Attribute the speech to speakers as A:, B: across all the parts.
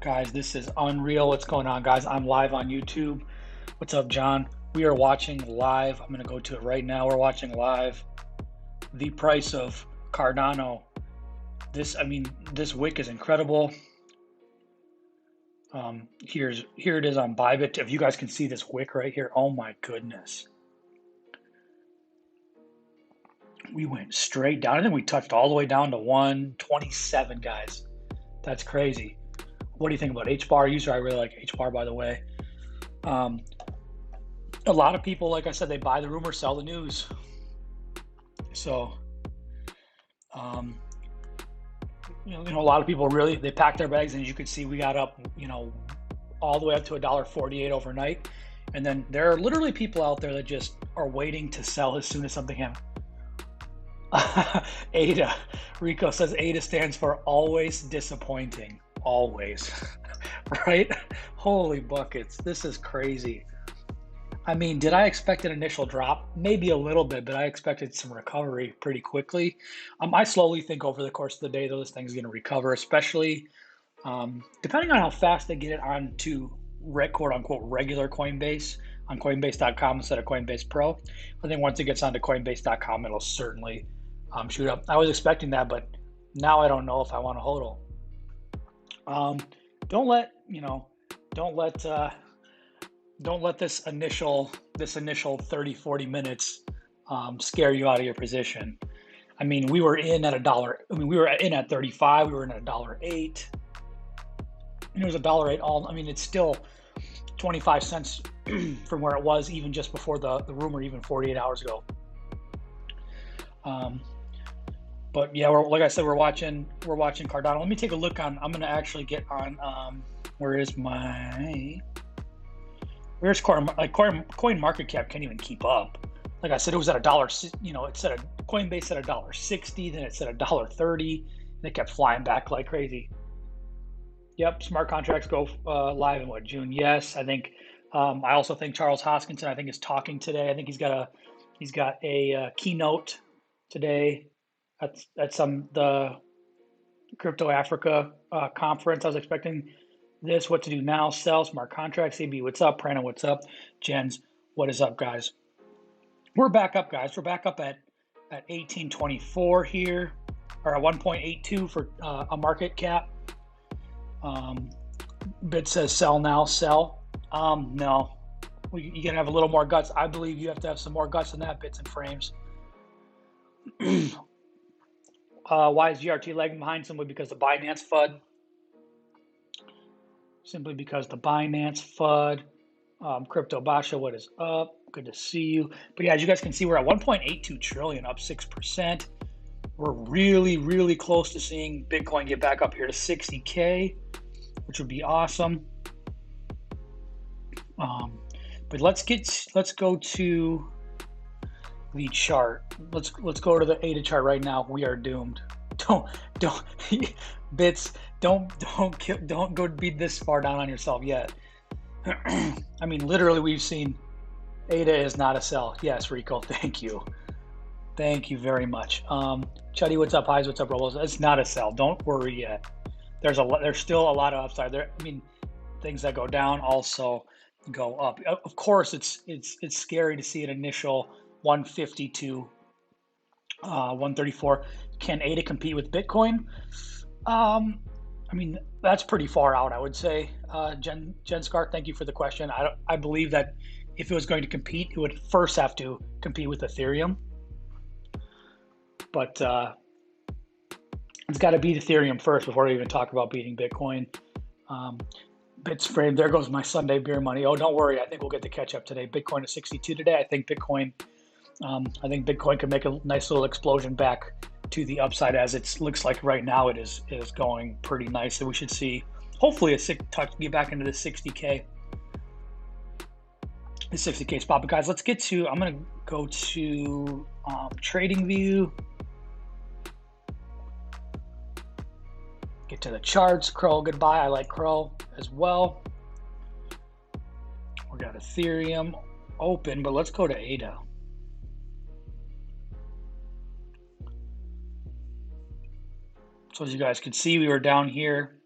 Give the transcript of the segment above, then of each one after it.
A: Guys, this is unreal. What's going on, guys? I'm live on YouTube. What's up, John? We are watching live. I'm going to go to it right now. We're watching live the price of Cardano. This wick is incredible. Here it is on Bybit. If you guys can see this wick right here, oh my goodness. We went straight down. I think we touched all the way down to 127, guys. That's crazy. What do you think about H-bar? User, I really like H-bar, by the way. A lot of people, like I said, they buy the rumor, sell the news. So, a lot of people really, they pack their bags, and as you can see, we got up, all the way up to $1.48 overnight. And then there are literally people out there that just are waiting to sell as soon as something happens. ADA, Rico says ADA stands for always disappointing. Always. Right? Holy buckets. This is crazy. I mean, did I expect an initial drop? Maybe a little bit, but I expected some recovery pretty quickly. I slowly think over the course of the day, though, this thing's going to recover, especially depending on how fast they get it onto quote unquote regular Coinbase on Coinbase.com instead of Coinbase Pro. I think once it gets onto Coinbase.com, it'll certainly shoot up. I was expecting that, but now I don't know if I want to hodl. Don't let this initial 30-40 minutes scare you out of your position. I mean, we were in at $1. We were in at 35. We were in at $1.08. And it was $1.08 all. I mean, it's still 25 cents from where it was even just before the rumor, even 48 hours ago. But yeah, like I said, we're watching Cardano. Let me take a look on. I'm gonna actually get on. Where's Coin Market Cap can't even keep up. Like I said, it was at $1. It said Coinbase at $1.60, then it said $1.30, and it kept flying back like crazy. Yep, smart contracts go live in June? Yes, I think. I also think Charles Hoskinson, I think, is talking today. I think he's got a keynote today at the Crypto Africa conference. I was expecting this. What to do now? Sell smart contracts. CB, what's up? Prana, what's up? Jens, what is up, guys? We're back up, guys. We're back up at 1824 here, or at 1.82 for a market cap. Bit says sell now, sell. No, you gotta have a little more guts. I believe you have to have some more guts than that, Bits and Frames. Why is GRT lagging behind? Simply because the Binance FUD. Crypto Basha, what is up? Good to see you. But yeah, as you guys can see, we're at 1.82 trillion, up 6%. We're really, really close to seeing Bitcoin get back up here to 60K, which would be awesome. But let's go to the chart. Let's go to the ADA chart right now. We are doomed. Don't Bits. Don't go be this far down on yourself yet. I mean, literally, we've seen ADA is not a sell. Yes, Rico. Thank you very much. Chuddy, what's up? Highs, what's up, Robos? It's not a sell. Don't worry yet. There's still a lot of upside there. I mean, things that go down also go up. Of course, it's scary to see an initial 152, 134. Can ADA compete with Bitcoin? I mean, that's pretty far out, I would say. Jen Scar, thank you for the question. I believe that if it was going to compete, it would first have to compete with Ethereum. But it's got to beat Ethereum first before we even talk about beating Bitcoin. Bits frame, there goes my Sunday beer money. Oh, don't worry. I think we'll get the catch up today. Bitcoin is 62 today. I think Bitcoin could make a nice little explosion back to the upside, as it looks like right now it is going pretty nice. So we should see hopefully get back into the 60K. The 60K spot. But guys, I'm going to go to trading view. Get to the charts. Crow, goodbye. I like Crow as well. We got Ethereum open, but let's go to ADA. So as you guys can see, we were down here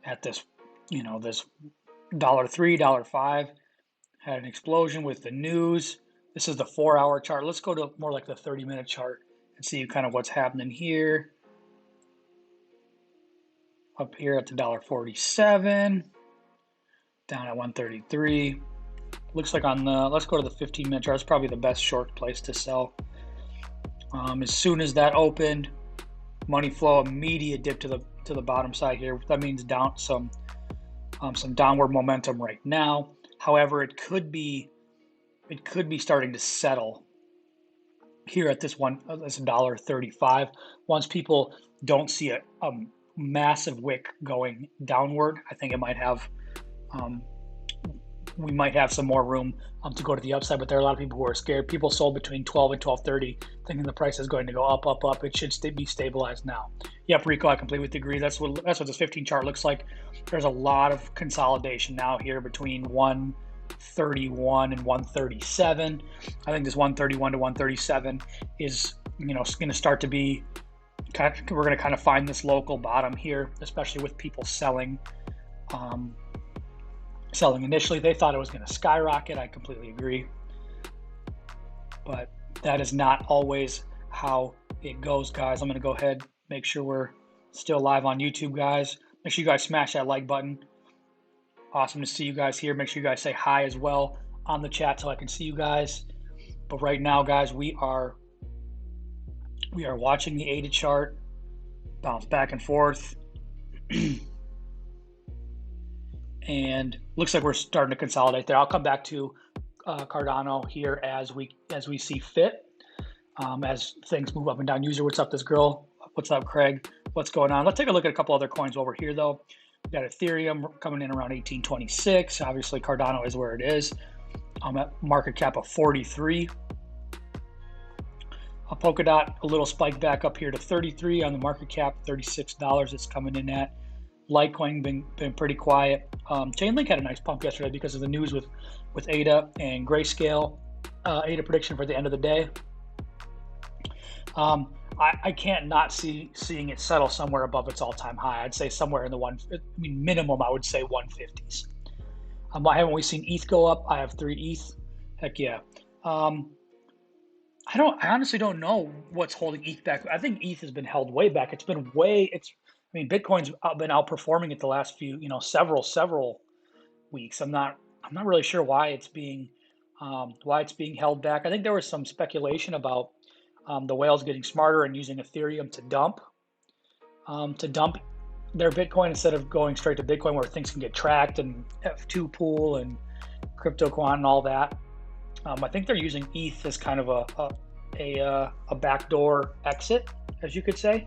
A: at this, this $1.03, $1.05. Had an explosion with the news. This is the 4-hour chart. Let's go to more like the 30-minute chart and see kind of what's happening here. Up here at the $1.47, down at 133. Looks like on the, let's go to the 15-minute chart. It's probably the best short place to sell. As soon as that opened, money flow, immediate dip to the bottom side here. That means down some downward momentum right now. However, it could be starting to settle here at this $1.35. Once people don't see a massive wick going downward, I think it might have we might have some more room to go to the upside. But there are a lot of people who are scared. People sold between 12 and 12.30, thinking the price is going to go up, up, up. It should be stabilized now. Yep, Rico, I completely agree. That's what this 15 chart looks like. There's a lot of consolidation now here between 131 and 137. I think this 131 to 137 is going to start to be we're going to kind of find this local bottom here, especially with people selling initially. They thought it was going to skyrocket. I completely agree, but that is not always how it goes, guys. I'm going to go ahead, make sure we're still live on YouTube, guys. Make sure you guys smash that like button. Awesome to see you guys here. Make sure you guys say hi as well on the chat so I can see you guys. But right now, guys, we are watching the ADA chart bounce back and forth. And looks like we're starting to consolidate there. I'll come back to Cardano here as we see fit, as things move up and down. User, what's up, this girl? What's up, Craig? What's going on? Let's take a look at a couple other coins over here, though. We got Ethereum coming in around 1826. Obviously, Cardano is where it is. I'm at market cap of 43. Polkadot, a little spike back up here to 33 on the market cap, $36 it's coming in at. Litecoin been pretty quiet. Chainlink had a nice pump yesterday because of the news with ADA and Grayscale. ADA prediction for the end of the day. I can't not seeing it settle somewhere above its all-time high. I'd say somewhere in the minimum, I would say 150s. Why haven't we seen ETH go up? I have 3 ETH. Heck yeah. I honestly don't know what's holding ETH back. I think ETH has been held way back. Bitcoin's been outperforming it the last few, several weeks. I'm not really sure why it's being held back. I think there was some speculation about the whales getting smarter and using Ethereum to dump their Bitcoin instead of going straight to Bitcoin, where things can get tracked and F2 pool and CryptoQuant and all that. I think they're using ETH as kind of a backdoor exit, as you could say.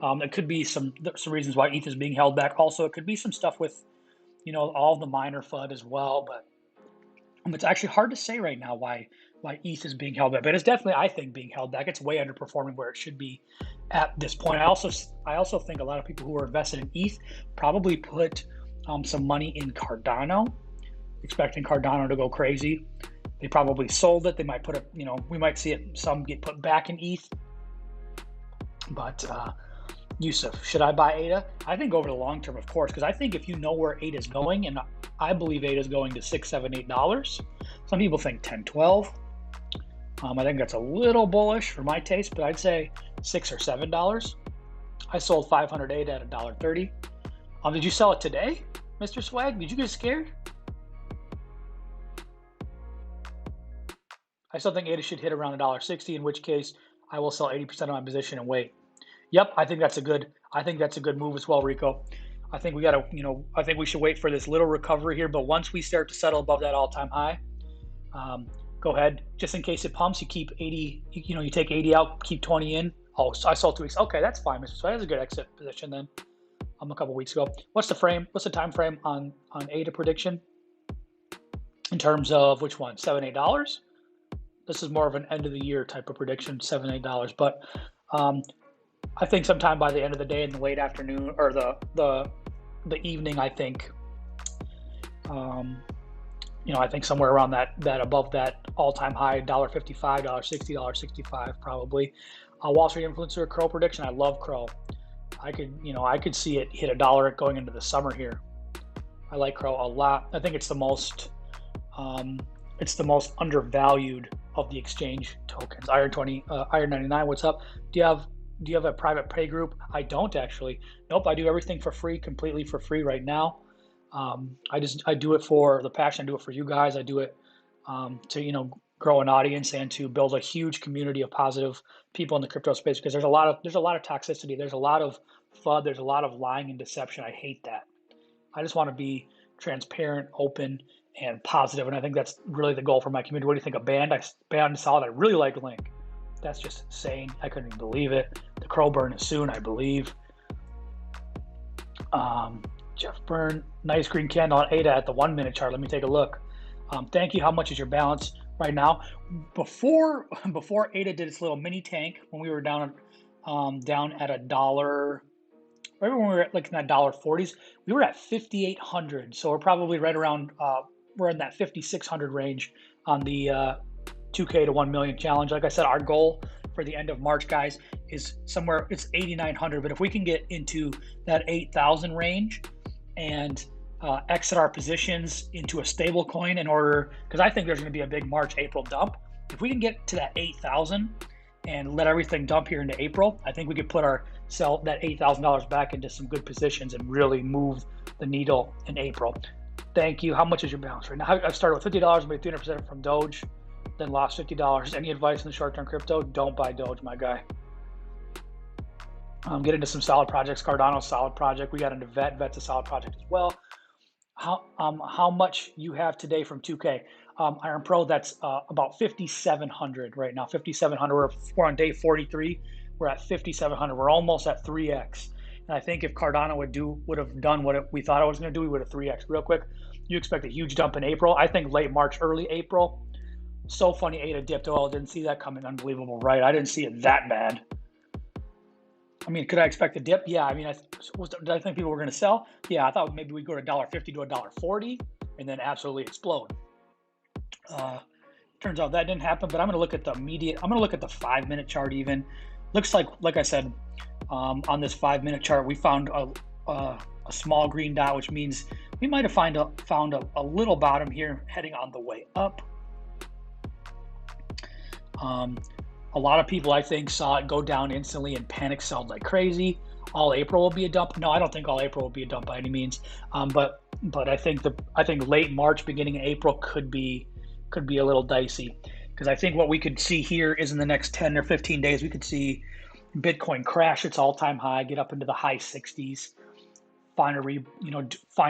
A: It could be some reasons why ETH is being held back. Also, it could be some stuff with, all the miner FUD as well. But it's actually hard to say right now why ETH is being held back. But it's definitely, I think, being held back. It's way underperforming where it should be at this point. I also think a lot of people who are invested in ETH probably put some money in Cardano, expecting Cardano to go crazy. They probably sold it. They might put it, we might see some get put back in ETH. But Yusuf, should I buy ADA? I think over the long term, of course, because I think if you know where ADA is going, and I believe ADA is going to $6, $7, $8. Some people think 10, 12. I think that's a little bullish for my taste, but I'd say $6 or $7. I sold 500 ADA at $1.30. Did you sell it today, Mr. Swag? Did you get scared? I still think ADA should hit around $1.60, in which case I will sell 80% of my position and wait. Yep, I think that's a good move as well, Rico. I think we gotta, I think we should wait for this little recovery here. But once we start to settle above that all-time high, go ahead. Just in case it pumps, you keep 80. You take 80 out, keep 20 in. Oh, so I sold 2 weeks. Okay, that's fine, Mr. So that's a good exit position then. A couple weeks ago. What's the frame? What's the time frame on ADA prediction? In terms of which one? $7, $8. This is more of an end of the year type of prediction, $7, $8. But I think sometime by the end of the day, in the late afternoon or the evening, I think, I think somewhere around that above that all-time high, $1.55, $1.60, $1.65 probably. Wall Street influencer Crow prediction. I love Crow. I could see it hit $1 going into the summer here. I like Crow a lot. I think it's the most undervalued of the exchange tokens. Iron 99, what's up? Do you have a private pay group? I don't actually. Nope, I do everything for free, completely for free right now. I do it for the passion. I do it for you guys. I do it to grow an audience and to build a huge community of positive people in the crypto space, because there's a lot of toxicity. There's a lot of FUD. There's a lot of lying and deception. I hate that. I just want to be transparent, open, and positive, and I think that's really the goal for my community. What do you think of Band Solid? I really like Link. That's just insane. I couldn't even believe it. The Crow burn is soon, I believe. Jeff Byrne, nice green candle on ADA at the 1 minute chart. Let me take a look. Thank you. How much is your balance right now? Before ADA did its little mini tank, when we were down at $1, right when we were at like in that $1.40s, we were at 5,800. So we're probably right around we're in that 5,600 range on the 2K to 1 million challenge. Like I said, our goal for the end of March, guys, is somewhere, it's 8,900. But if we can get into that 8,000 range and exit our positions into a stable coin in order, because I think there's going to be a big March, April dump. If we can get to that 8,000 and let everything dump here into April, I think we could put that $8,000 back into some good positions and really move the needle in April. Thank you. How much is your balance right now? I've started with $50, made 300% from Doge, then lost $50. Any advice in the short-term crypto? Don't buy Doge, my guy. Get into some solid projects. Cardano, solid project. We got into Vet's a solid project as well. How much you have today from 2K? Iron Pro, that's about 5,700 right now. 5,700. We're on day 43. We're at 5,700. We're almost at 3x. And I think if Cardano would have done what we thought it was going to do, we would have 3x. Real quick, you expect a huge dump in April. I think late March, early April. So funny, ADA dipped. Oh, didn't see that coming. Unbelievable, right? I didn't see it that bad. I mean, could I expect a dip? Yeah. I mean, did I think people were going to sell? Yeah, I thought maybe we'd go to $1.50 to $1.40 and then absolutely explode. Turns out that didn't happen. But I'm going to look at the immediate. I'm going to look at the 5 minute chart even. Looks like I said, on this 5 minute chart, we found a small green dot, which means we might have found a little bottom here heading on the way up. A lot of people, I think, saw it go down instantly and panic sold like crazy. All April will be a dump. No, I don't think all April will be a dump by any means. But I think late March, beginning of April could be a little dicey, because I think what we could see here is in the next 10 or 15 days, we could see Bitcoin crash its all-time high, get up into the high 60s,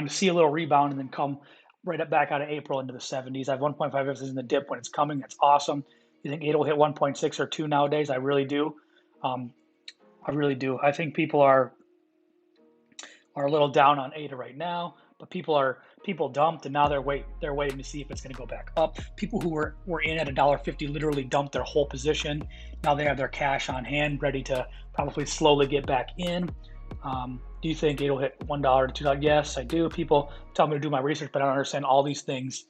A: see a little rebound, and then come right up back out of April into the 70s. I have 1.5 in the dip when it's coming. That's awesome. You think ADA will hit 1.6 or 2 nowadays? I really do. I think people are a little down on ADA right now, but people dumped, and now they're waiting to see if it's going to go back up. People who were in at $1.50 literally dumped their whole position. Now they have their cash on hand, ready to probably slowly get back in. Do you think ADA will hit $1 to $2? Yes, I do. People tell me to do my research, but I don't understand all these things.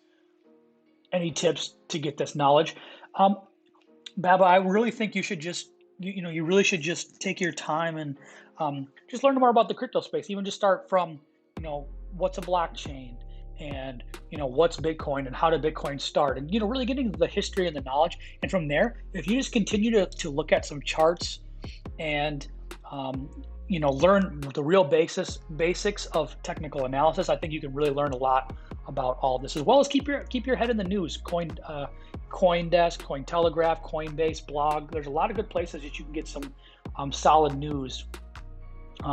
A: Any tips to get this knowledge? Baba, I really think you should just, you really should just take your time and just learn more about the crypto space. Even just start from, what's a blockchain, and, what's Bitcoin, and how did Bitcoin start, and, really getting into the history and the knowledge. And from there, if you just continue to look at some charts and, learn the real basics of technical analysis, I think you can really learn a lot about all this, as well as keep your head in the news. CoinDesk, Cointelegraph, Coinbase, blog. There's a lot of good places that you can get some solid news.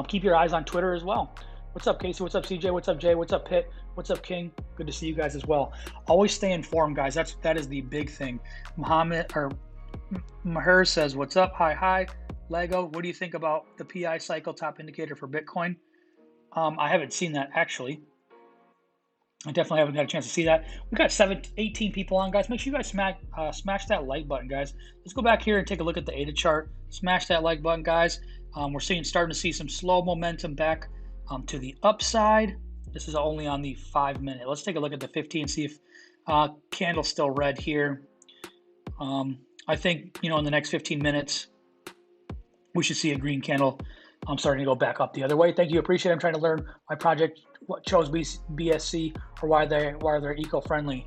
A: Keep your eyes on Twitter as well. What's up, Casey? What's up, CJ? What's up, Jay? What's up, Pitt? What's up, King? Good to see you guys as well. Always stay informed, guys. That is the big thing. Maher says, what's up? Hi. Lego, what do you think about the PI cycle top indicator for Bitcoin? I haven't seen that, actually. I definitely haven't got a chance to see that. We've got 18 people on, guys. Make sure you guys smash that like button, guys. Let's go back here and take a look at the ADA chart. Smash that like button, guys. We're starting to see some slow momentum back to the upside. This is only on the 5 minute. Let's take a look at the 15, see if candle's still red here. I think, in the next 15 minutes, we should see a green candle I'm starting to go back up the other way. Thank you, appreciate it. I'm trying to learn my project, what chose BSC, or why they're eco-friendly.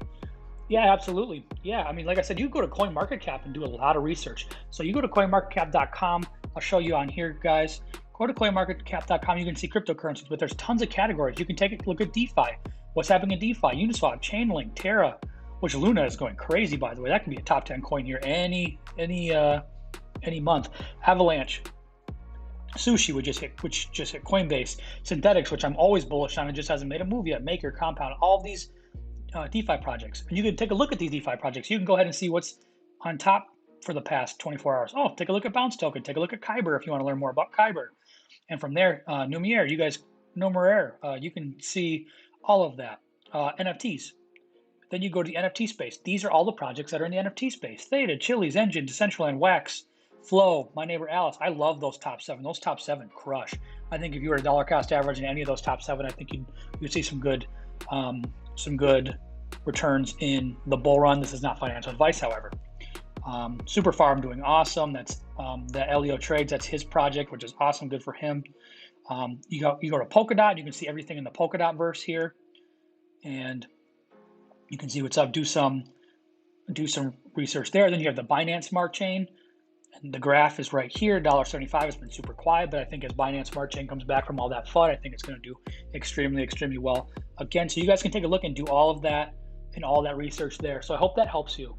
A: Yeah, absolutely. Yeah, I mean, like I said, you go to CoinMarketCap and do a lot of research. So you go to coinmarketcap.com. I'll show you on here, guys. Go to coinmarketcap.com. You can see cryptocurrencies, but there's tons of categories. You can take a look at DeFi. What's happening in DeFi? Uniswap, Chainlink, Terra, which Luna is going crazy, by the way. That can be a top 10 coin here any month. Avalanche, Sushi, which just hit Coinbase, Synthetics, which I'm always bullish on. It just hasn't made a move yet. Maker, Compound, all of these DeFi projects. And you can take a look at these DeFi projects. You can go ahead and see what's on top for the past 24 hours. Oh, take a look at Bounce Token. Take a look at Kyber if you want to learn more about Kyber. And from there, Numiere, you guys, Numiere, you can see all of that. NFTs. Then you go to the NFT space. These are all the projects that are in the NFT space. Theta, Chiliz, Engine, Decentraland, Wax, Flow, My Neighbor Alice. I love those top 7. Those top 7 crush. I think if you were a dollar cost average in any of those top 7, I think you'd see some good returns in the bull run. This is not financial advice, however. Super Farm doing awesome. That's that Elio Trades. That's his project, which is awesome. Good for him. You go to Polkadot. You can see everything in the Polkadot verse here, and you can see what's up. Do some research there. Then you have the Binance Smart Chain, and the graph is right here. $1.75 has been super quiet, but I think as Binance Smart Chain comes back from all that FUD, I think it's going to do extremely well again. So you guys can take a look and do all of that and all that research there. So I hope that helps you.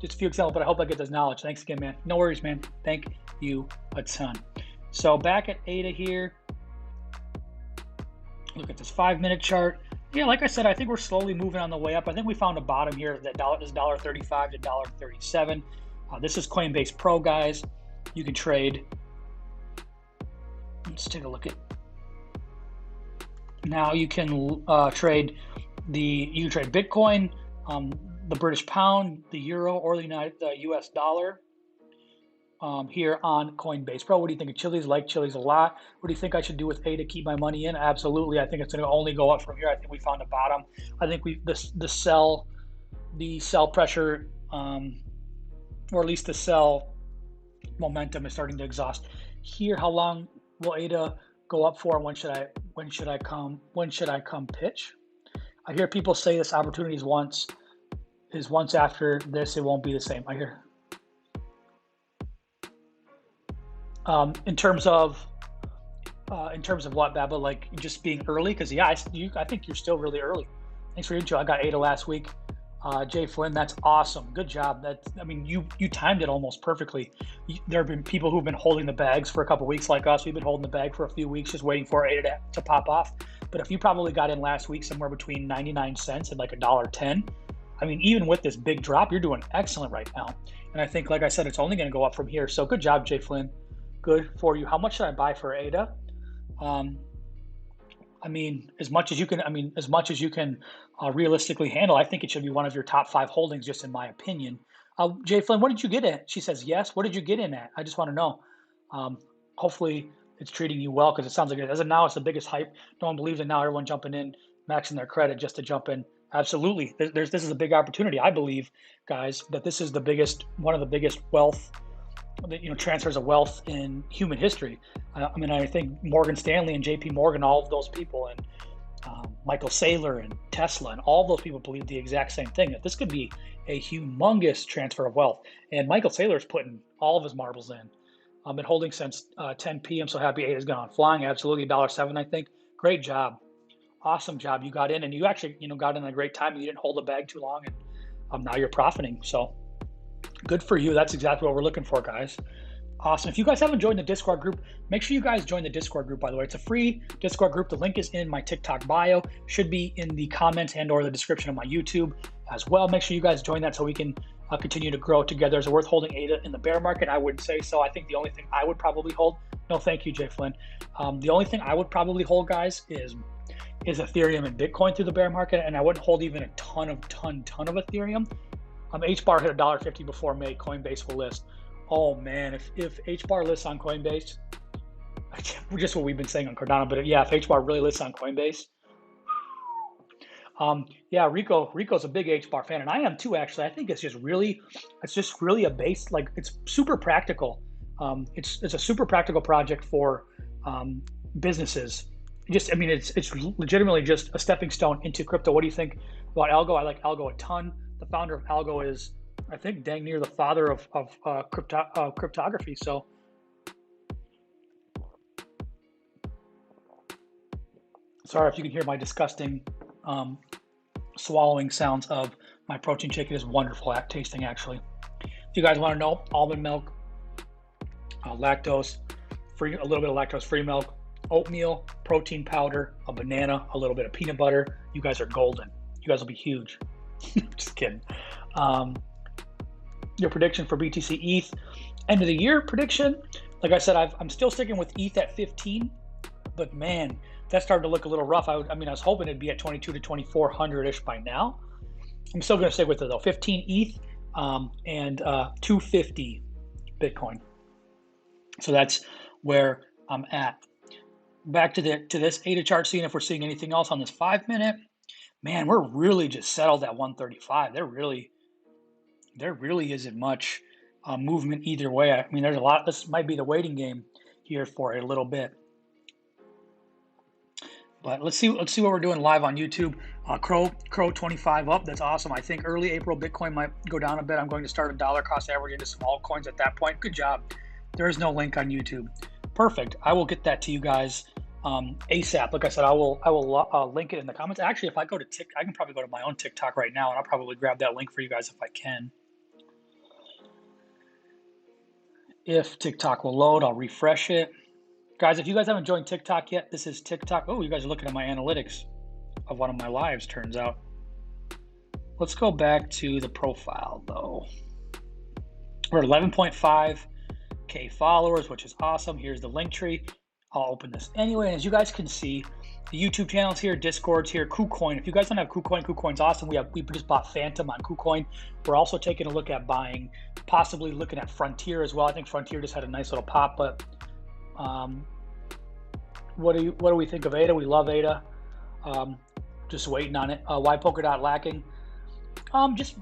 A: Just a few examples, but I hope I get this knowledge. Thanks again, man. No worries, man. Thank you a ton. So back at ADA here, look at this 5-minute chart. Yeah, like I said, I think we're slowly moving on the way up. I think we found a bottom here that is $1.35 to $1.37. This is Coinbase Pro, guys. You can trade. Let's take a look at. Now you can trade Bitcoin, the British pound, the euro, or the US dollar here on Coinbase Pro. What do you think of Chiliz? Like Chiliz a lot. What do you think I should do with A to keep my money in? Absolutely. I think it's going to only go up from here. I think we found a bottom. I think the sell pressure, or at least the sell momentum is starting to exhaust here. How long will ADA go up for? When should I come pitch? I hear people say this opportunity is once after this, it won't be the same. I hear. In terms of what, Baba? Like just being early? Because yeah, I think you're still really early. Thanks for your intro. I got ADA last week. Jay Flynn, that's awesome. Good job. You timed it almost perfectly. There have been people who've been holding the bags for a couple weeks, like us. We've been holding the bag for a few weeks, just waiting for ADA to pop off. But if you probably got in last week somewhere between 99 cents and like $1.10, I mean, even with this big drop, you're doing excellent right now. And I think, like I said, it's only going to go up from here. So good job, Jay Flynn. Good for you. How much should I buy for ADA? As much as you can realistically handle. I think it should be one of your top 5 holdings, just in my opinion. Jay Flynn, what did you get at? She says yes. What did you get in at? I just want to know. Hopefully it's treating you well, because it sounds like as of now it's the biggest hype. No one believes it now. Everyone jumping in, maxing their credit just to jump in. Absolutely. This is a big opportunity. I believe, guys, that this is one of the biggest wealth, transfers of wealth in human history. I think Morgan Stanley and JP Morgan, all of those people, and Michael Saylor and Tesla, and all those people believe the exact same thing, that this could be a humongous transfer of wealth. And Michael Saylor is putting all of his marbles in. I've been holding since 10 p.m. So happy ADA's gone flying. Absolutely, $1.07, I think. Great job. Awesome job. You got in, and you actually, got in a great time. You didn't hold the bag too long, and now you're profiting. So good for you. That's exactly what we're looking for, guys. Awesome. If you guys haven't joined the Discord group, make sure you guys join the Discord group, by the way. It's a free Discord group. The link is in my TikTok bio. Should be in the comments and or the description of my YouTube as well. Make sure you guys join that so we can continue to grow together. Is it worth holding ADA in the bear market? I wouldn't say so. I think the only thing I would probably hold, no thank you, Jay Flynn. The only thing I would probably hold, guys, is Ethereum and Bitcoin through the bear market, and I wouldn't hold even a ton of Ethereum. HBAR hit $1.50 before May. Coinbase will list. Oh man, if HBAR lists on Coinbase, just what we've been saying on Cardano, but yeah, if HBAR really lists on Coinbase, yeah, Rico's a big HBAR fan, and I am too, actually. I think it's just really a base, like it's super practical. It's a super practical project for businesses. I mean, it's legitimately just a stepping stone into crypto. What do you think about Algo? I like Algo a ton. The founder of Algo is, I think, dang near the father of cryptography. So, sorry if you can hear my disgusting swallowing sounds of my protein shake. It is wonderful at tasting, actually. If you guys want to know, almond milk, lactose free, a little bit of lactose free milk, oatmeal, protein powder, a banana, a little bit of peanut butter. You guys are golden. You guys will be huge. Just kidding. Your prediction for BTC ETH end of the year prediction. Like I said, I'm still sticking with ETH at 15, but man, that started to look a little rough. I was hoping it'd be at 22 to 2400-ish by now. I'm still going to stick with it though. 15 ETH and 250 Bitcoin. So that's where I'm at. Back to this ADA chart, seeing if we're seeing anything else on this 5-minute. Man, we're really just settled at 135. There really isn't much movement either way. I mean, there's a lot. This might be the waiting game here for a little bit. But let's see what we're doing live on YouTube. Crow 25 up. That's awesome. I think early April Bitcoin might go down a bit. I'm going to start a dollar cost average into some altcoins at that point. Good job. There is no link on YouTube. Perfect. I will get that to you guys ASAP. Like I said, I will link it in the comments. Actually, if I go to TikTok, I can probably go to my own TikTok right now, and I'll probably grab that link for you guys if I can. If TikTok will load, I'll refresh it. Guys, if you guys haven't joined TikTok yet, this is TikTok. Oh, you guys are looking at my analytics of one of my lives, turns out. Let's go back to the profile, though. We're at 11.5K followers, which is awesome. Here's the link tree. I'll open this anyway. And as you guys can see, the YouTube channel's here, Discord's here, KuCoin. If you guys don't have KuCoin, KuCoin's awesome. We just bought Phantom on KuCoin. We're also taking a look at buying, possibly looking at Frontier as well. I think Frontier just had a nice little pop, but what do we think of ADA? We love ADA. Just waiting on it. Why Polkadot lacking? Just,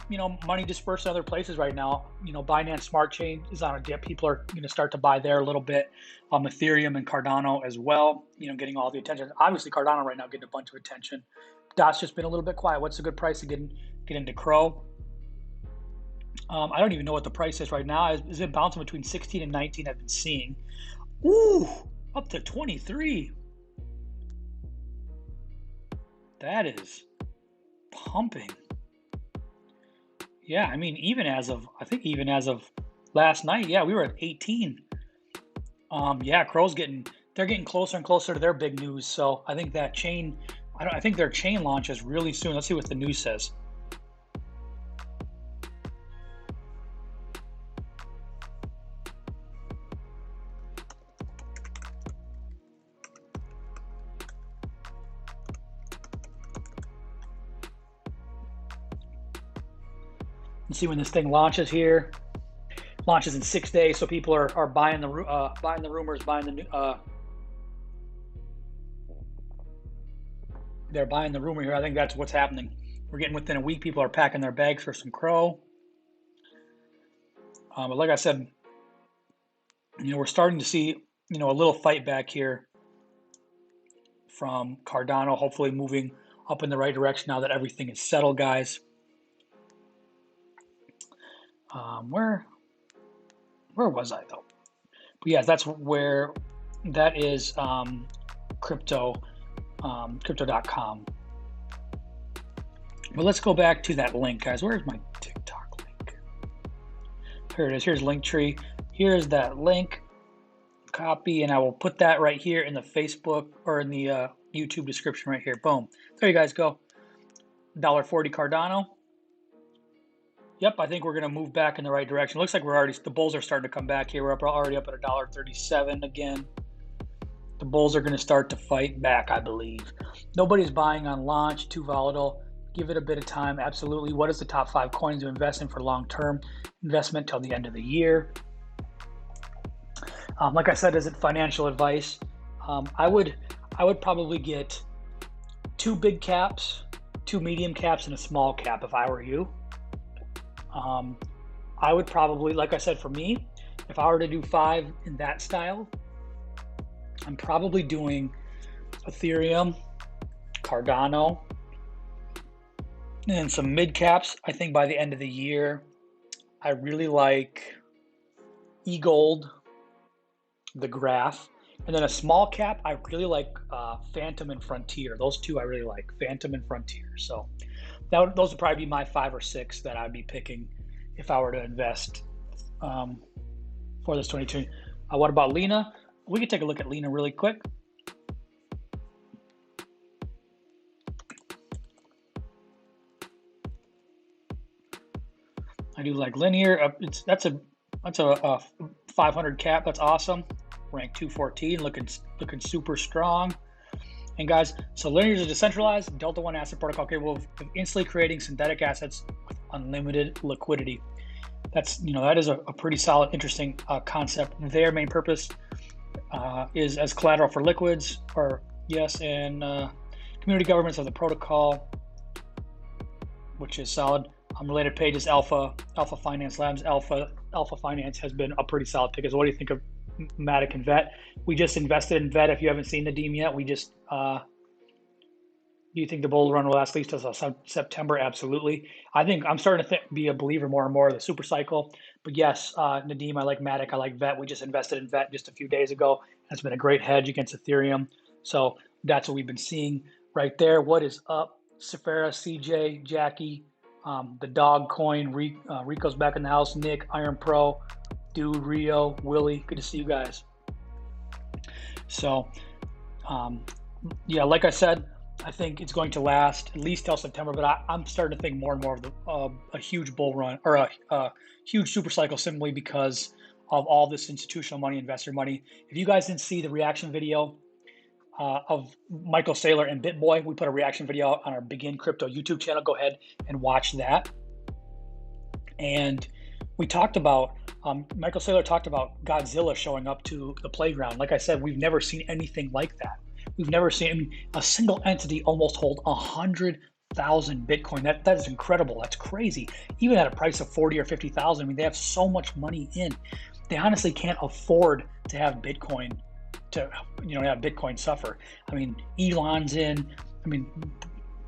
A: money dispersed in other places right now. Binance Smart Chain is on a dip. People are going to start to buy there a little bit. Ethereum and Cardano as well, getting all the attention. Obviously, Cardano right now getting a bunch of attention. DOT's just been a little bit quiet. What's a good price to get into Crow? I don't even know what the price is right now. Is it bouncing between 16 and 19 I've been seeing? Ooh, up to 23. That is pumping. Yeah, I mean, even as of last night, yeah, we were at 18. Yeah, Crow's they're getting closer and closer to their big news. So I think that chain, I think their chain launch is really soon. Let's see what the news says. Let's see when this thing launches here. Launches in 6 days, so people are buying the rumors, they're buying the rumor here. I think that's what's happening. We're getting within a week. People are packing their bags for some Crow. But like I said, we're starting to see a little fight back here from Cardano. Hopefully moving up in the right direction now that everything is settled, guys. Where was I though? But yeah, that is crypto.com. But let's go back to that link, guys. Where's my TikTok link? Here it is. Here's Linktree. Here's that link. Copy, and I will put that right here in the Facebook or in the YouTube description right here. Boom. There you guys go. $1.40 Cardano. Yep, I think we're going to move back in the right direction. Looks like the bulls are starting to come back here. We're already up at $1.37 again. The bulls are going to start to fight back, I believe. Nobody's buying on launch, too volatile. Give it a bit of time, absolutely. What is the top 5 coins to invest in for long-term investment till the end of the year? Like I said, is it financial advice? I would probably get 2 big caps, 2 medium caps, and a small cap if I were you. I would probably, like I said, for me, if I were to do 5 in that style, I'm probably doing Ethereum, Cardano, and some mid caps. I think by the end of the year, I really like EGLD, the graph, and then a small cap. I really like Phantom and Frontier. Those two I really like, Phantom and Frontier. So those would probably be my 5 or 6 that I'd be picking if I were to invest for this 2020. What about Lena? We could take a look at Lena really quick. I do like linear. That's a 500 cap. That's awesome. Rank 214, looking super strong. And guys, so linear is a decentralized Delta One asset protocol capable of instantly creating synthetic assets with unlimited liquidity. That's, that is a pretty solid, interesting concept. Their main purpose is as collateral for liquids, and community governments of the protocol, which is solid. Related page is Alpha Finance Labs. Alpha Finance has been a pretty solid pick. What do you think of Matic and Vet? We just invested in Vet. If you haven't seen the Nadeem yet, do you think the bull run will last at least until September? Absolutely. I think I'm starting to be a believer more and more of the super cycle. But yes, Nadeem, I like Matic. I like Vet. We just invested in Vet just a few days ago. It's been a great hedge against Ethereum. So that's what we've been seeing right there. What is up? Safara, CJ, Jackie, the dog coin, Rico's back in the house, Nick, Iron Pro, Dude, Rio, Willie, good to see you guys. So, yeah, like I said, I think it's going to last at least till September, but I'm starting to think more and more of a huge bull run or a huge super cycle simply because of all this institutional money, investor money. If you guys didn't see the reaction video of Michael Saylor and BitBoy, we put a reaction video on our Begin Crypto YouTube channel. Go ahead and watch that. And we talked about, Michael Saylor talked about Godzilla showing up to the playground. Like I said, we've never seen anything like that. We've never seen a single entity almost hold 100,000 Bitcoin. That is incredible. That's crazy. Even at a price of 40 or 50,000, they have so much money in. They honestly can't afford to have Bitcoin have Bitcoin suffer. Elon's in.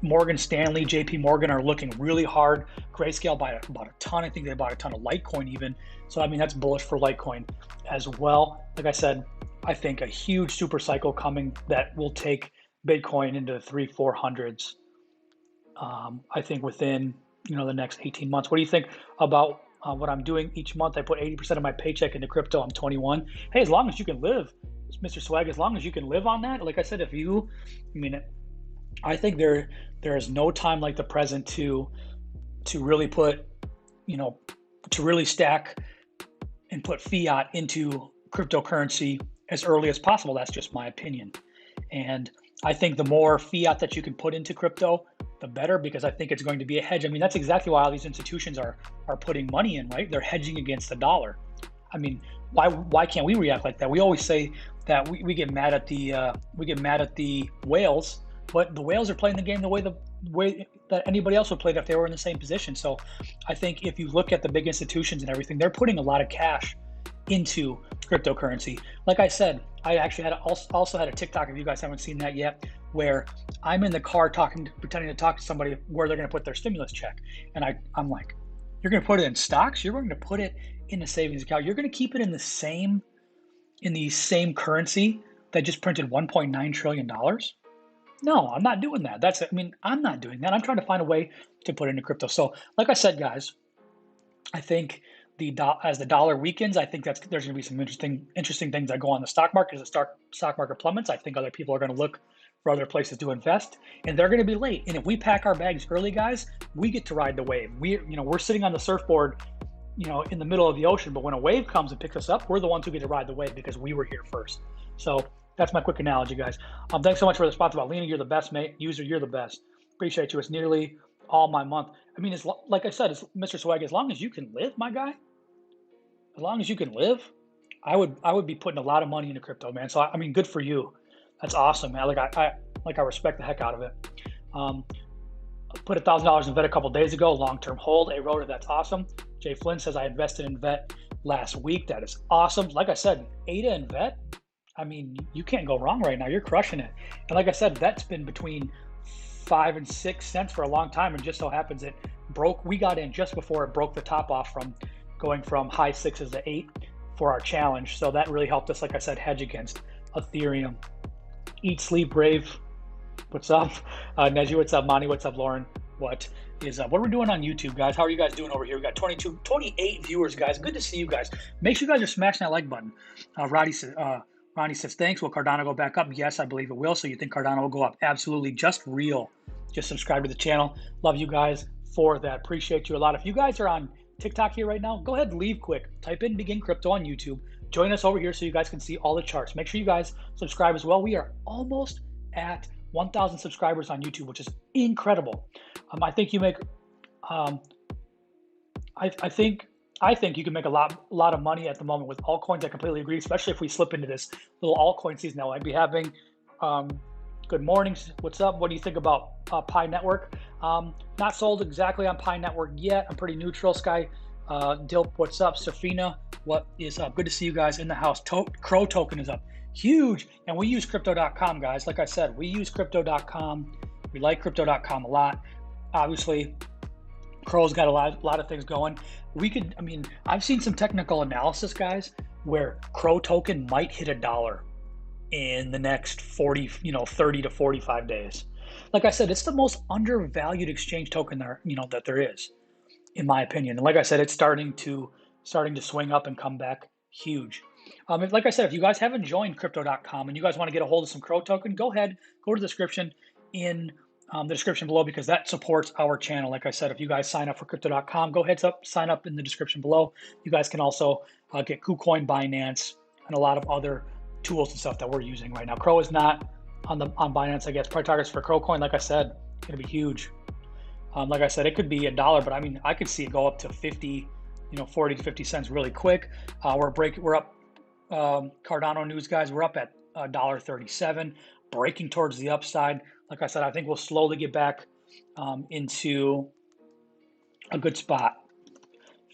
A: Morgan Stanley, JP Morgan are looking really hard. Grayscale bought a ton. I think they bought a ton of Litecoin even. So that's bullish for Litecoin as well. Like I said, I think a huge super cycle coming that will take Bitcoin into the 300s-400s. I think within the next 18 months. What do you think about what I'm doing each month? I put 80% of my paycheck into crypto. I'm 21. Hey, as long as you can live, Mr. Swag, as long as you can live on that. Like I said, I think there is no time like the present to really put, to really stack and put fiat into cryptocurrency as early as possible. That's just my opinion. And I think the more fiat that you can put into crypto, the better, because I think it's going to be a hedge. That's exactly why all these institutions are putting money in, right? They're hedging against the dollar. Why can't we react like that? We always say that we get mad at the whales, but the whales are playing the game the way that anybody else would play it if they were in the same position. So I think if you look at the big institutions and everything, they're putting a lot of cash into cryptocurrency. Like I said, I actually also had a TikTok, if you guys haven't seen that yet, where I'm in the car pretending to talk to somebody where they're going to put their stimulus check. And I'm like, you're going to put it in stocks? You're going to put it in a savings account? You're going to keep it in the same currency that just printed $1.9 trillion? No, I'm not doing that. I'm not doing that. I'm trying to find a way to put it into crypto. So like I said, guys, I think as the dollar weakens, I think there's going to be some interesting things that go on the stock market. As the stock market plummets, I think other people are going to look for other places to invest, and they're going to be late. And if we pack our bags early, guys, we get to ride the wave. We're sitting on the surfboard, in the middle of the ocean, but when a wave comes and picks us up, we're the ones who get to ride the wave because we were here first. So that's my quick analogy, guys. Thanks so much for the response about Lena. You're the best, mate. User, you're the best. Appreciate you. It's nearly all my month. It's like I said, it's Mr. Swag. As long as you can live, my guy. As long as you can live, I would be putting a lot of money into crypto, man. So good for you. That's awesome, man. I respect the heck out of it. I put $1,000 in Vet a couple days ago. Long-term hold. A rotor. That's awesome. Jay Flynn says I invested in Vet last week. That is awesome. Like I said, ADA and VET, I mean, you can't go wrong right now. You're crushing it. And like I said, VET's been between 5 and 6 cents for a long time, and just so happens it broke. We got in just before it broke the top off from going from high 6s to 8 for our challenge. So that really helped us, like I said, hedge against Ethereum. Eat, sleep, rave. What's up? Neji, what's up? Monty, what's up? Lauren, what are we doing on YouTube, guys? How are you guys doing over here? We got 28 viewers, guys. Good to see you guys. Make sure you guys are smashing that like button. Ronnie says, thanks. Will Cardano go back up? Yes, I believe it will. So you think Cardano will go up? Absolutely. Just real. Just subscribe to the channel. Love you guys for that. Appreciate you a lot. If you guys are on TikTok here right now, go ahead and leave quick. Type in Begin Crypto on YouTube. Join us over here so you guys can see all the charts. Make sure you guys subscribe as well. We are almost at 1,000 subscribers on YouTube, which is incredible. I think you make, I think you can make a lot of money at the moment with altcoins. I completely agree, especially if we slip into this little altcoin season that I'd be having. Good morning. What's up? What do you think about Pi Network? Not sold exactly on Pi Network yet. I'm pretty neutral. Sky Dilp, what's up? Safina, what is up? Good to see you guys in the house. Crow token is up. Huge. And we use crypto.com, guys. Like I said, we use crypto.com. We like crypto.com a lot. Obviously, Crow's got a lot of things going. I've seen some technical analysis, guys, where Crow token might hit $1 in the next 30 to 45 days. Like I said, it's the most undervalued exchange token that there is, in my opinion. And like I said, it's starting to swing up and come back huge. Like I said, if you guys haven't joined crypto.com and you guys want to get a hold of some Crow token, go ahead, go to the description in the description below, because that supports our channel. Like I said, if you guys sign up for crypto.com, go ahead, sign up in the description below. You guys can also get KuCoin, Binance, and a lot of other tools and stuff that we're using right now. Crow is not on Binance, I guess. Price targets for CrowCoin, like I said, going to be huge. Like I said, it could be $1, but I could see it go up to 50, 40 to 50 cents really quick. We're up. Cardano news, guys, we're up at $1.37, breaking towards the upside. Like I said, I think we'll slowly get back into a good spot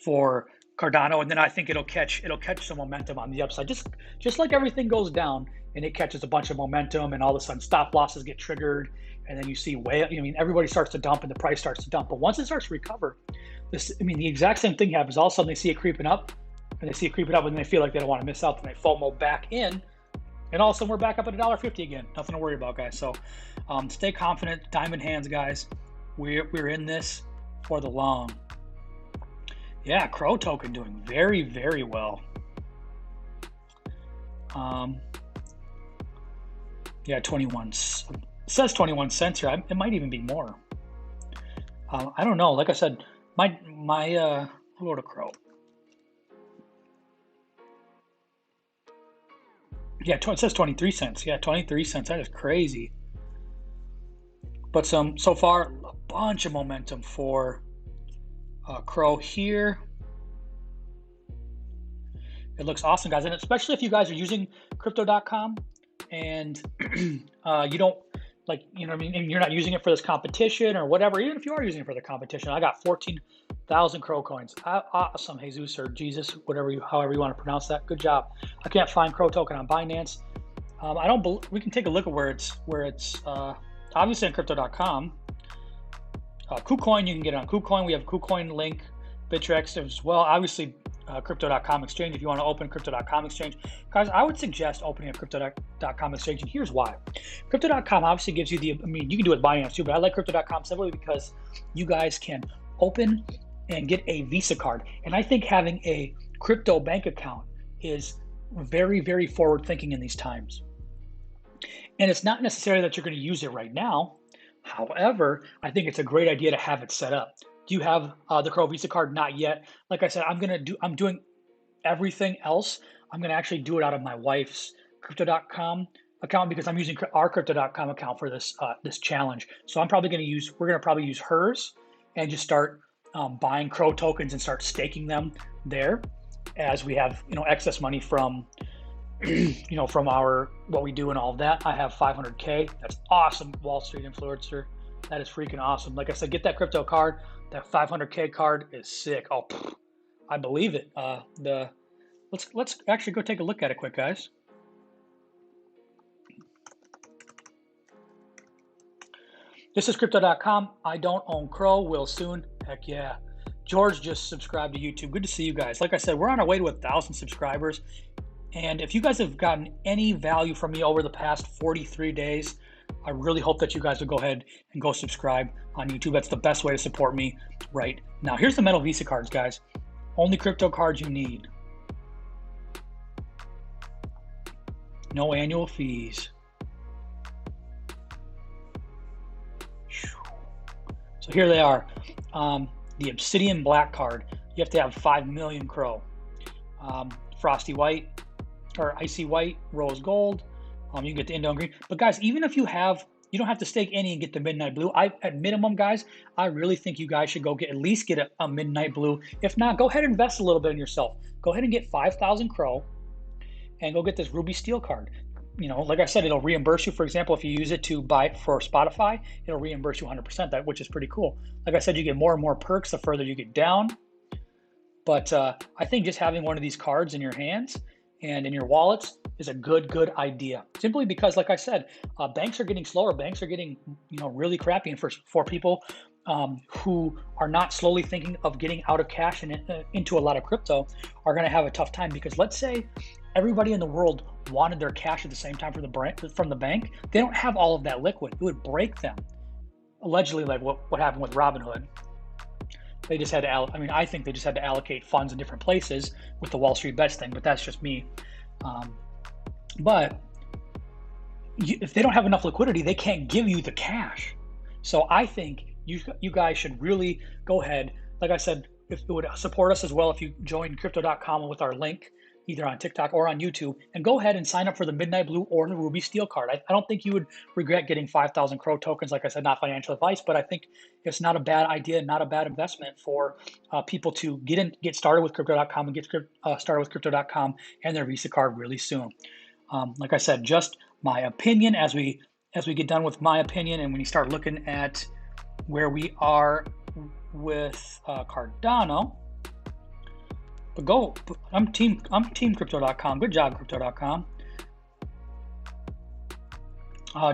A: for Cardano, and then I think it'll catch some momentum on the upside. Just like everything goes down and it catches a bunch of momentum, and all of a sudden stop losses get triggered, and then you see everybody starts to dump and the price starts to dump. But once it starts to recover, the exact same thing happens. All of a sudden they see it creeping up. And they see it creeping up, and they feel like they don't want to miss out, and they FOMO back in, and all of a sudden we're back up at $1.50 again. Nothing to worry about, guys. So stay confident, diamond hands, guys. We're in this for the long. Yeah, Crow token doing very, very well. Yeah, 21. It says 21 cents here. It might even be more. I don't know. Like I said, my we'll go to Crow. Yeah, it says 23 cents. Yeah, 23 cents. That is crazy. But so far, a bunch of momentum for Crow here. It looks awesome, guys. And especially if you guys are using crypto.com and you don't and you're not using it for this competition or whatever. Even if you are using it for the competition, I got 14,000 Crow coins. Awesome, Jesus or Jesus, however you want to pronounce that. Good job. I can't find Crow token on Binance. We can take a look at where it's obviously on crypto.com. KuCoin, you can get it on KuCoin. We have a KuCoin link, Bittrex as well. Obviously, crypto.com exchange. If you want to open crypto.com exchange, guys, I would suggest opening a crypto.com exchange, and here's why. Crypto.com obviously gives you you can do it with Binance too, but I like crypto.com simply because you guys can open and get a Visa card. And I think having a crypto bank account is very, very forward thinking in these times. And it's not necessarily that you're going to use it right now. However, I think it's a great idea to have it set up. Do you have the Crow Visa card? Not yet. Like I said, I'm doing everything else. I'm going to actually do it out of my wife's crypto.com account, because I'm using our crypto.com account for this challenge. So we're going to use hers and just start buying Crow tokens and start staking them there, as we have excess money from from what we do and all of that. I have 500K. That's awesome, Wall Street influencer. That is freaking awesome. Like I said, get that crypto card. That 500K card is sick. Oh, I believe it. Let's actually go take a look at it quick, guys. This is crypto.com. I don't own Crow. Will soon. Heck yeah. George just subscribed to YouTube. Good to see you guys. Like I said, we're on our way to 1,000 subscribers. And if you guys have gotten any value from me over the past 43 days, I really hope that you guys will go ahead and go subscribe on YouTube. That's the best way to support me right now. Here's the metal Visa cards, guys. Only crypto cards you need. No annual fees. So here they are. The Obsidian Black card. You have to have 5 million Crow. Frosty White or Icy White, Rose Gold. You can get the Indo and Green. But guys, even if you don't have to stake any and get the Midnight Blue. At minimum, guys, I really think you guys should go at least get a Midnight Blue. If not, go ahead and invest a little bit in yourself. Go ahead and get 5,000 Crow and go get this Ruby Steel card. You know, like I said, it'll reimburse you. For example, if you use it to buy it for Spotify, it'll reimburse you 100%, which is pretty cool. Like I said, you get more and more perks the further you get down. But I think just having one of these cards in your hands and in your wallets is a good idea. Simply because, like I said, banks are getting slower. Banks are getting, really crappy. And for people who are not slowly thinking of getting out of cash and into a lot of crypto are going to have a tough time. Because let's say everybody in the world wanted their cash at the same time from the bank. They don't have all of that liquid. It would break them. Allegedly, like what happened with Robinhood. They just had to, I think they just had to allocate funds in different places with the Wall Street Bets thing, but that's just me. But if they don't have enough liquidity, they can't give you the cash. So I think you guys should really go ahead. Like I said, if it would support us as well if you join crypto.com with our link, either on TikTok or on YouTube, and go ahead and sign up for the Midnight Blue or the Ruby Steel card. I don't think you would regret getting 5,000 Crow tokens. Like I said, not financial advice, but I think it's not a bad idea, not a bad investment for people to get started with crypto.com and get started with crypto.com and their Visa card really soon. Like I said, just my opinion as we get done with my opinion, and when you start looking at where we are with Cardano. But I'm team crypto.com. Good job, crypto.com.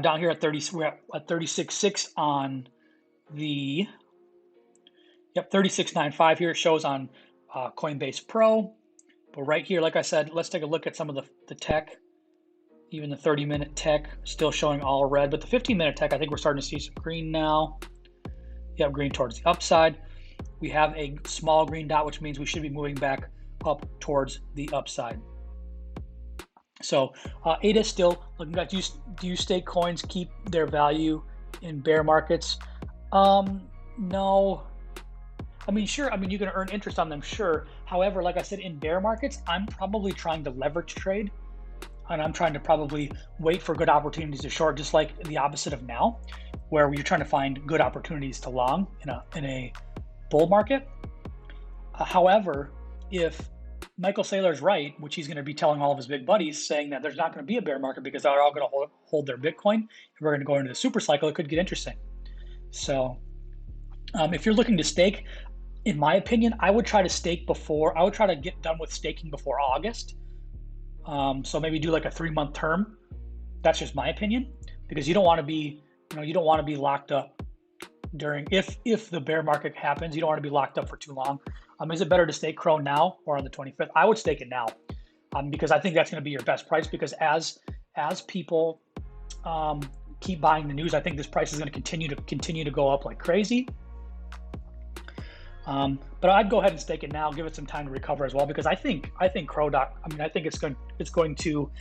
A: Down here at 30, we're at 36.6 on the 36.95 here. It shows on Coinbase Pro. But right here, like I said, let's take a look at some of the tech. Even the 30-minute tech still showing all red, but the 15-minute tech, I think we're starting to see some green now. Yep, green towards the upside. We have a small green dot, which means we should be moving back up towards the upside. So ADA is still looking at, do you stake coins, keep their value in bear markets? No. Sure. You can earn interest on them, sure. However, like I said, in bear markets, I'm probably trying to leverage trade, and I'm trying to probably wait for good opportunities to short, just like the opposite of now, where you're trying to find good opportunities to long in a bull market. However, if Michael Saylor's right, which he's going to be telling all of his big buddies, saying that there's not going to be a bear market because they're all going to hold their Bitcoin, and we're going to go into the super cycle, it could get interesting. So if you're looking to stake, in my opinion, I would try to get done with staking before August. So maybe do like a 3-month term. That's just my opinion, because you don't want to be locked up during, if the bear market happens, you don't want to be locked up for too long. Is it better to stake Crow now or on the 25th? I would stake it now, because I think that's going to be your best price, because as people keep buying the news, I think this price is going to continue to go up like crazy. But I'd go ahead and stake it now, give it some time to recover as well, because I think Crow, I think it's going to,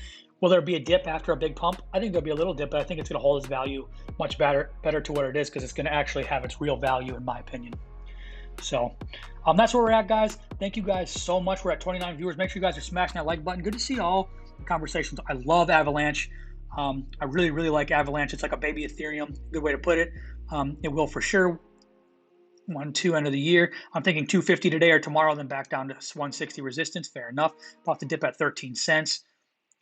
A: will there be a dip after a big pump? I think there'll be a little dip, but I think it's going to hold its value much better to what it is, because it's going to actually have its real value, in my opinion. So that's where we're at, guys. Thank you guys so much. We're at 29 viewers. Make sure you guys are smashing that like button. Good to see all the conversations. I love Avalanche. I really like Avalanche. It's like a baby Ethereum. Good way to put it. It will for sure 1-2 end of the year. I'm thinking 250 today or tomorrow, then back down to 160 resistance. Fair enough. About to dip at 13 cents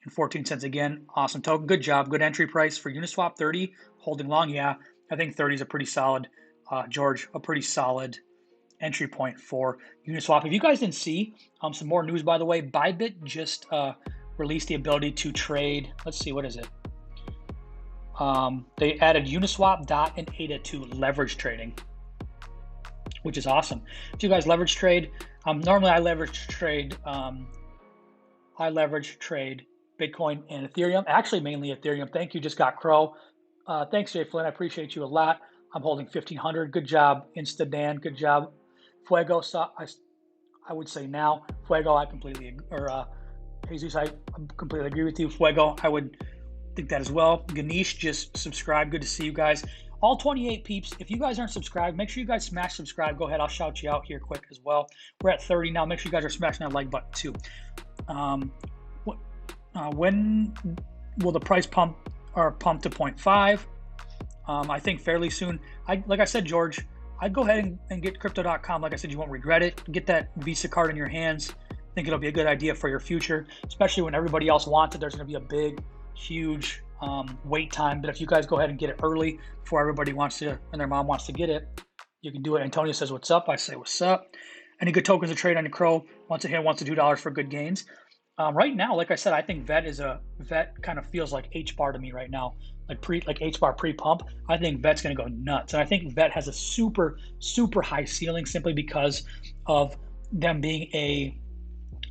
A: and 14 cents again. Awesome token. Good job. Good entry price for Uniswap 30. Holding long. Yeah, I think 30 is a pretty solid, George, a pretty solid entry point for Uniswap. If you guys didn't see some more news, by the way, Bybit just released the ability to trade. Let's see, what is it? They added Uniswap, DOT, and ADA to leverage trading, which is awesome. Do you guys leverage trade? Normally, I leverage trade. Bitcoin and Ethereum. Actually, mainly Ethereum. Thank you. Just got Crow. Thanks, Jay Flynn. I appreciate you a lot. I'm holding 1,500. Good job, Instadan. Good job, Fuego. So I would say now, Fuego. I completely Jesus. I completely agree with you, Fuego. I would think that as well. Ganesh just subscribed. Good to see you guys. All 28 peeps. If you guys aren't subscribed, make sure you guys smash subscribe. Go ahead. I'll shout you out here quick as well. We're at 30 now. Make sure you guys are smashing that like button too. When will the price pump to 0.5? I think fairly soon. Like I said, George, I'd go ahead and get crypto.com. Like I said, you won't regret it. Get that Visa card in your hands. I think it'll be a good idea for your future, especially when everybody else wants it. There's going to be a big, huge wait time. But if you guys go ahead and get it early before everybody wants to and their mom wants to get it, you can do it. Antonio says, what's up? I say, what's up? Any good tokens to trade on the Crow? Once a hit, $1 to $2 for good gains. Right now, like I said, I think VET kind of feels like H-bar to me right now, like H-bar pre-pump. I think VET's going to go nuts, and I think VET has a super high ceiling simply because of them being a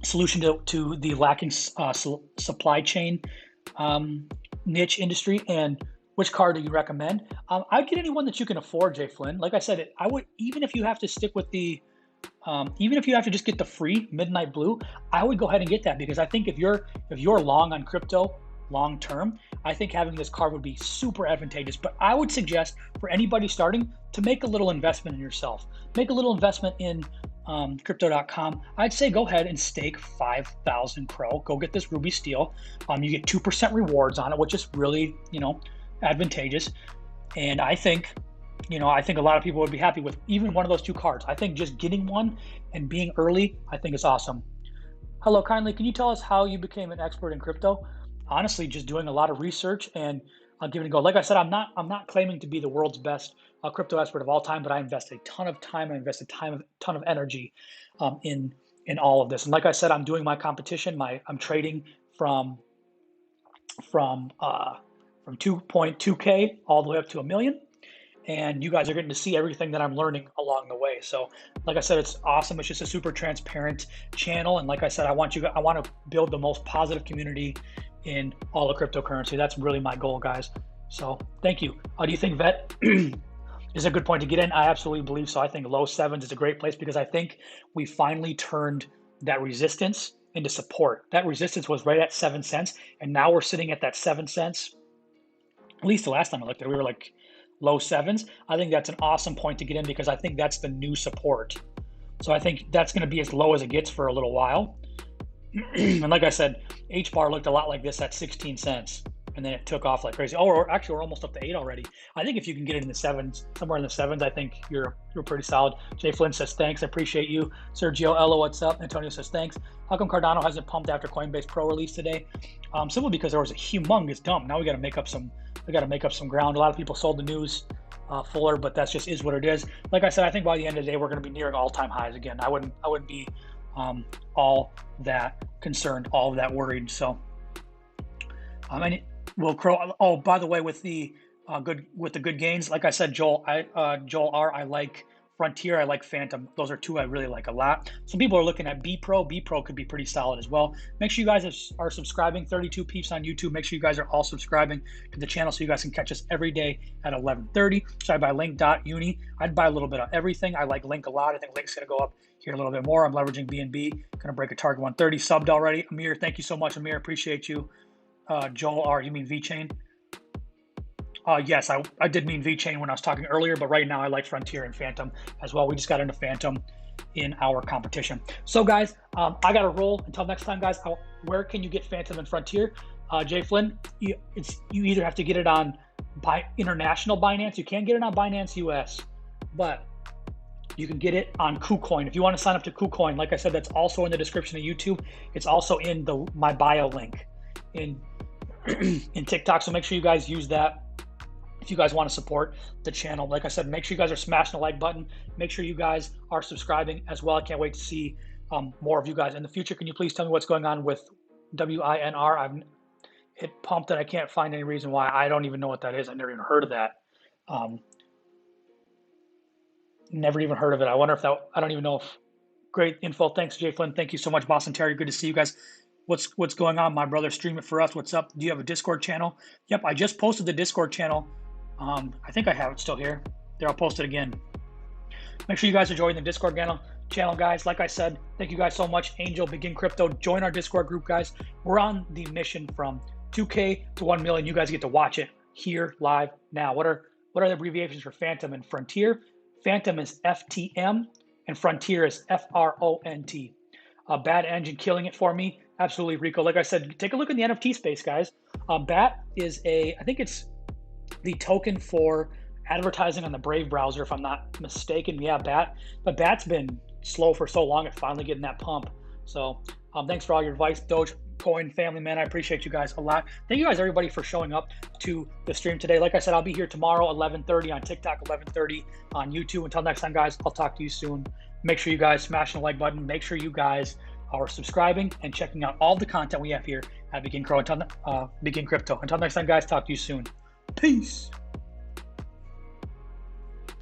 A: solution to the lacking supply chain niche industry. And which card do you recommend? I'd get anyone that you can afford, Jay Flynn. Like I said, I would, even if you have to stick with the even if you have to just get the free Midnight Blue, I would go ahead and get that, because I think if you're long on crypto long term, I think having this card would be super advantageous. But I would suggest for anybody starting to make a little investment in yourself. Make a little investment in crypto.com. I'd say go ahead and stake 5,000 Crow. Go get this Ruby Steel. You get 2% rewards on it, which is really, advantageous. And I think a lot of people would be happy with even one of those two cards. I think just getting one and being early, I think is awesome. Hello, kindly. Can you tell us how you became an expert in crypto? Honestly, just doing a lot of research and giving it a go. Like I said, I'm not claiming to be the world's best crypto expert of all time, but I invest a ton of time. I invest a ton of energy in all of this. And like I said, I'm doing my competition. I'm trading from 2.2K all the way up to 1 million. And you guys are getting to see everything that I'm learning along the way. So like I said, it's awesome. It's just a super transparent channel. And like I said, I want to build the most positive community in all of cryptocurrency. That's really my goal, guys. So thank you. Do you think VET is a good point to get in? I absolutely believe so. I think low sevens is a great place, because I think we finally turned that resistance into support. That resistance was right at 7 cents. And now we're sitting at that 7 cents. At least the last time I looked at it, we were like low sevens. I think that's an awesome point to get in, because I think that's the new support. So I think that's going to be as low as it gets for a little while. And like I said, H-bar looked a lot like this at 16 cents. And then it took off like crazy. Oh, actually, we're almost up to 8 already. I think if you can get it in the sevens, somewhere in the sevens, I think you're pretty solid. Jay Flynn says, thanks. I appreciate you. Sergio Ella, what's up? Antonio says, thanks. How come Cardano hasn't pumped after Coinbase Pro release today? Simply because there was a humongous dump. Now we got to make up some ground. A lot of people sold the news fuller, but that's just is what it is. Like I said, I think by the end of the day, we're going to be nearing all-time highs again. I wouldn't be all that concerned, all that worried. So, Crow. Oh, by the way, with the good gains, like I said, Joel R. I like Frontier. I like Phantom. Those are two I really like a lot. Some people are looking at B Pro. B Pro could be pretty solid as well. Make sure you guys are subscribing. 32 peeps on YouTube. Make sure you guys are all subscribing to the channel so you guys can catch us every day at 11:30. So I buy Link.uni. I'd buy a little bit of everything. I like Link a lot. I think Link's going to go up here a little bit more. I'm leveraging BNB. Going to break a target 130. Subbed already. Amir, thank you so much, Amir. Appreciate you. Joel R. You mean VeChain? Yes, I did mean VeChain when I was talking earlier, but right now I like Frontier and Phantom as well. We just got into Phantom in our competition. So guys, I got to roll. Until next time, guys, where can you get Phantom and Frontier? Jay Flynn, you either have to get it on international Binance. You can get it on Binance US, but you can get it on KuCoin. If you want to sign up to KuCoin, like I said, that's also in the description of YouTube. It's also in my bio link in TikTok. So make sure you guys use that if you guys want to support the channel. Like I said, make sure you guys are smashing the like button. Make sure you guys are subscribing as well. I can't wait to see more of you guys in the future. Can you please tell me what's going on with WINR? I've it pumped and I can't find any reason why. I don't even know what that is. I've never even heard of that. Never even heard of it. I wonder if that, I don't even know if, great info. Thanks, Jay Flynn. Thank you so much, Boston Terry. Good to see you guys. What's going on, my brother? Stream it for us. What's up? Do you have a Discord channel? Yep, I just posted the Discord channel. I think I have it still here. There, I'll post it again. Make sure you guys are joining the Discord channel, guys. Like I said, thank you guys so much. Angel, Begin Crypto, join our Discord group, guys. We're on the mission from 2K to 1 million. You guys get to watch it here live now. What are the abbreviations for Phantom and Frontier? Phantom is FTM and Frontier is FRONT. Bad Engine killing it for me. Absolutely, Rico. Like I said, take a look in the NFT space, guys. BAT is I think it's the token for advertising on the Brave browser, if I'm not mistaken. Yeah, BAT. But BAT's been slow for so long, it's finally getting that pump. So thanks for all your advice, Dogecoin family, man. I appreciate you guys a lot. Thank you guys, everybody, for showing up to the stream today. Like I said, I'll be here tomorrow, 11:30 on TikTok, 11:30 on YouTube. Until next time, guys, I'll talk to you soon. Make sure you guys smash the like button. Make sure you guys are subscribing and checking out all the content we have here at Begin Crypto. Until next time, guys, talk to you soon. Peace.